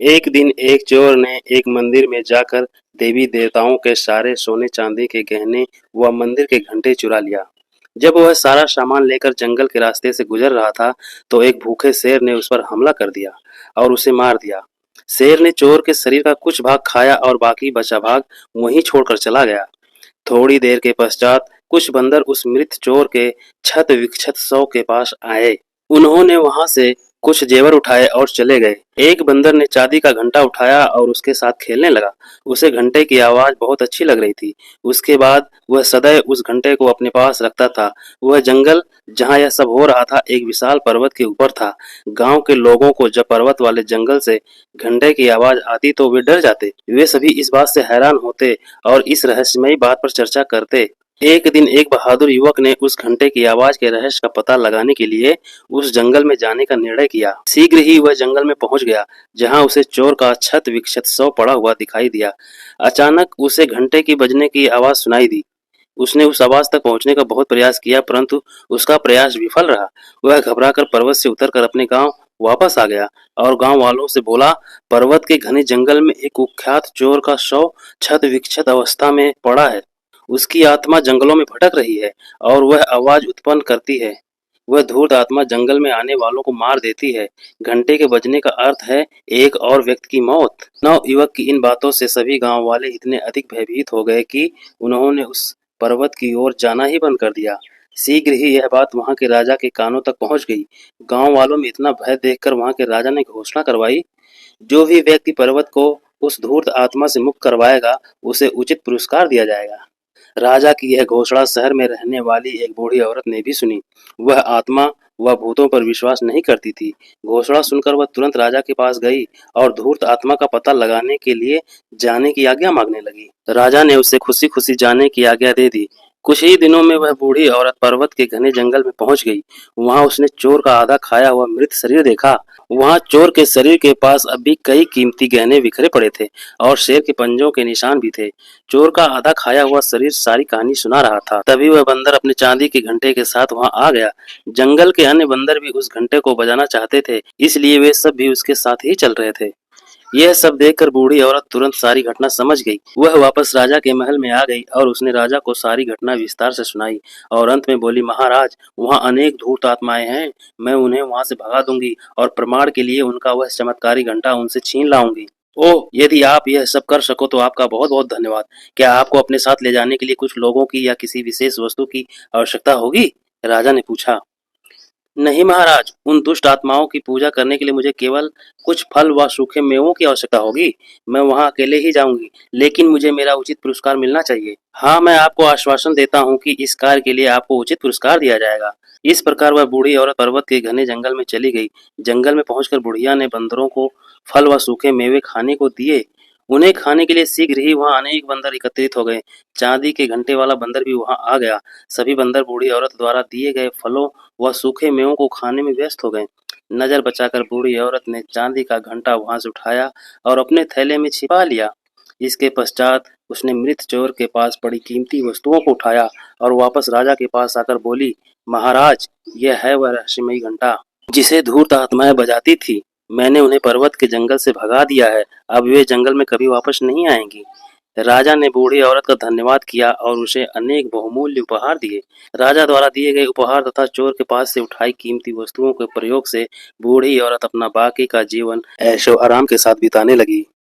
एक दिन एक चोर ने एक मंदिर में जाकर देवी देवताओं के सारे सोने चांदी के गहने व मंदिर के घंटे चुरा लिया। जब वह सारा सामान लेकर जंगल के रास्ते से गुजर रहा था तो एक भूखे शेर ने उस पर हमला कर दिया और उसे मार दिया। शेर ने चोर के शरीर का कुछ भाग खाया और बाकी बचा भाग वहीं छोड़कर चला गया। थोड़ी देर के पश्चात कुछ बंदर उस मृत चोर के क्षत विक्षत शव के पास आए। उन्होंने वहां से कुछ जेवर उठाए और चले गए। एक बंदर ने चांदी का घंटा उठाया और उसके साथ खेलने लगा। उसे घंटे की आवाज बहुत अच्छी लग रही थी। उसके बाद वह सदैव उस घंटे को अपने पास रखता था। वह जंगल जहाँ यह सब हो रहा था एक विशाल पर्वत के ऊपर था। गांव के लोगों को जब पर्वत वाले जंगल से घंटे की आवाज आती तो वे डर जाते। वे सभी इस बात से हैरान होते और इस रहस्यमयी बात पर चर्चा करते। एक दिन एक बहादुर युवक ने उस घंटे की आवाज के रहस्य का पता लगाने के लिए उस जंगल में जाने का निर्णय किया। शीघ्र ही वह जंगल में पहुंच गया, जहां उसे चोर का क्षत विक्षत शव पड़ा हुआ दिखाई दिया। अचानक उसे घंटे की बजने की आवाज सुनाई दी। उसने उस आवाज तक पहुंचने का बहुत प्रयास किया, परंतु उसका प्रयास विफल रहा। वह घबराकर पर्वत से उतरकर अपने गांव वापस आ गया और गांव वालों से बोला, पर्वत के घने जंगल में एक कुख्यात चोर का शव क्षत विक्षत अवस्था में पड़ा है। उसकी आत्मा जंगलों में भटक रही है और वह आवाज उत्पन्न करती है। वह धूर्त आत्मा जंगल में आने वालों को मार देती है। घंटे के बजने का अर्थ है एक और व्यक्ति की मौत। नव युवक की इन बातों से सभी गांव वाले इतने अधिक भयभीत हो गए कि उन्होंने उस पर्वत की ओर जाना ही बंद कर दिया। शीघ्र ही यह बात वहां के राजा के कानों तक पहुंच गई। गांव वालों में इतना भय देखकर वहां के राजा ने घोषणा करवाई, जो भी व्यक्ति पर्वत को उस धूर्त आत्मा से मुक्त करवाएगा उसे उचित पुरस्कार दिया जाएगा। राजा की यह घोषणा शहर में रहने वाली एक बूढ़ी औरत ने भी सुनी। वह आत्मा व भूतों पर विश्वास नहीं करती थी। घोषणा सुनकर वह तुरंत राजा के पास गई और धूर्त आत्मा का पता लगाने के लिए जाने की आज्ञा मांगने लगी। राजा ने उसे खुशी खुशी जाने की आज्ञा दे दी। कुछ ही दिनों में वह बूढ़ी औरत पर्वत के घने जंगल में पहुंच गई। वहां उसने चोर का आधा खाया हुआ मृत शरीर देखा। वहां चोर के शरीर के पास अब भी कई कीमती गहने बिखरे पड़े थे और शेर के पंजों के निशान भी थे। चोर का आधा खाया हुआ शरीर सारी कहानी सुना रहा था। तभी वह बंदर अपने चांदी के घंटे के साथ वहां आ गया। जंगल के अन्य बंदर भी उस घंटे को बजाना चाहते थे, इसलिए वे सब भी उसके साथ ही चल रहे थे। यह सब देखकर बूढ़ी औरत तुरंत सारी घटना समझ गई। वह वापस राजा के महल में आ गई और उसने राजा को सारी घटना विस्तार से सुनाई और अंत में बोली, महाराज, वहाँ अनेक धूर्त आत्माएं हैं। मैं उन्हें वहां से भगा दूंगी और प्रमाण के लिए उनका वह चमत्कारी घंटा उनसे छीन लाऊंगी। ओह, यदि आप यह सब कर सको तो आपका बहुत बहुत धन्यवाद। क्या आपको अपने साथ ले जाने के लिए कुछ लोगों की या किसी विशेष वस्तु की आवश्यकता होगी? राजा ने पूछा। नहीं महाराज, उन दुष्ट आत्माओं की पूजा करने के लिए मुझे केवल कुछ फल व सूखे मेवों की आवश्यकता होगी। मैं वहां अकेले ही जाऊंगी, लेकिन मुझे मेरा उचित पुरस्कार मिलना चाहिए। हाँ, मैं आपको आश्वासन देता हूँ कि इस कार्य के लिए आपको उचित पुरस्कार दिया जाएगा। इस प्रकार वह बूढ़ी औरत पर्वत के घने जंगल में चली गई। जंगल में पहुंचकर बुढ़िया ने बंदरों को फल व सूखे मेवे खाने को दिए। उन्हें खाने के लिए शीघ्र ही वहां अनेक बंदर एकत्रित हो गए। चांदी के घंटे वाला बंदर भी वहां आ गया। सभी बंदर बूढ़ी औरत द्वारा दिए गए फलों व सूखे मेवों को खाने में व्यस्त हो गए। नजर बचाकर बूढ़ी औरत ने चांदी का घंटा वहां से उठाया और अपने थैले में छिपा लिया। इसके पश्चात उसने मृत चोर के पास पड़ी कीमती वस्तुओं को उठाया और वापस राजा के पास आकर बोली, महाराज, यह है वह रहस्यमयी घंटा जिसे धूर्त आत्माएं बजाती थी। मैंने उन्हें पर्वत के जंगल से भगा दिया है। अब वे जंगल में कभी वापस नहीं आएंगी। राजा ने बूढ़ी औरत का धन्यवाद किया और उसे अनेक बहुमूल्य उपहार दिए। राजा द्वारा दिए गए उपहार तथा चोर के पास से उठाई कीमती वस्तुओं के प्रयोग से बूढ़ी औरत अपना बाकी का जीवन ऐशो आराम के साथ बिताने लगी।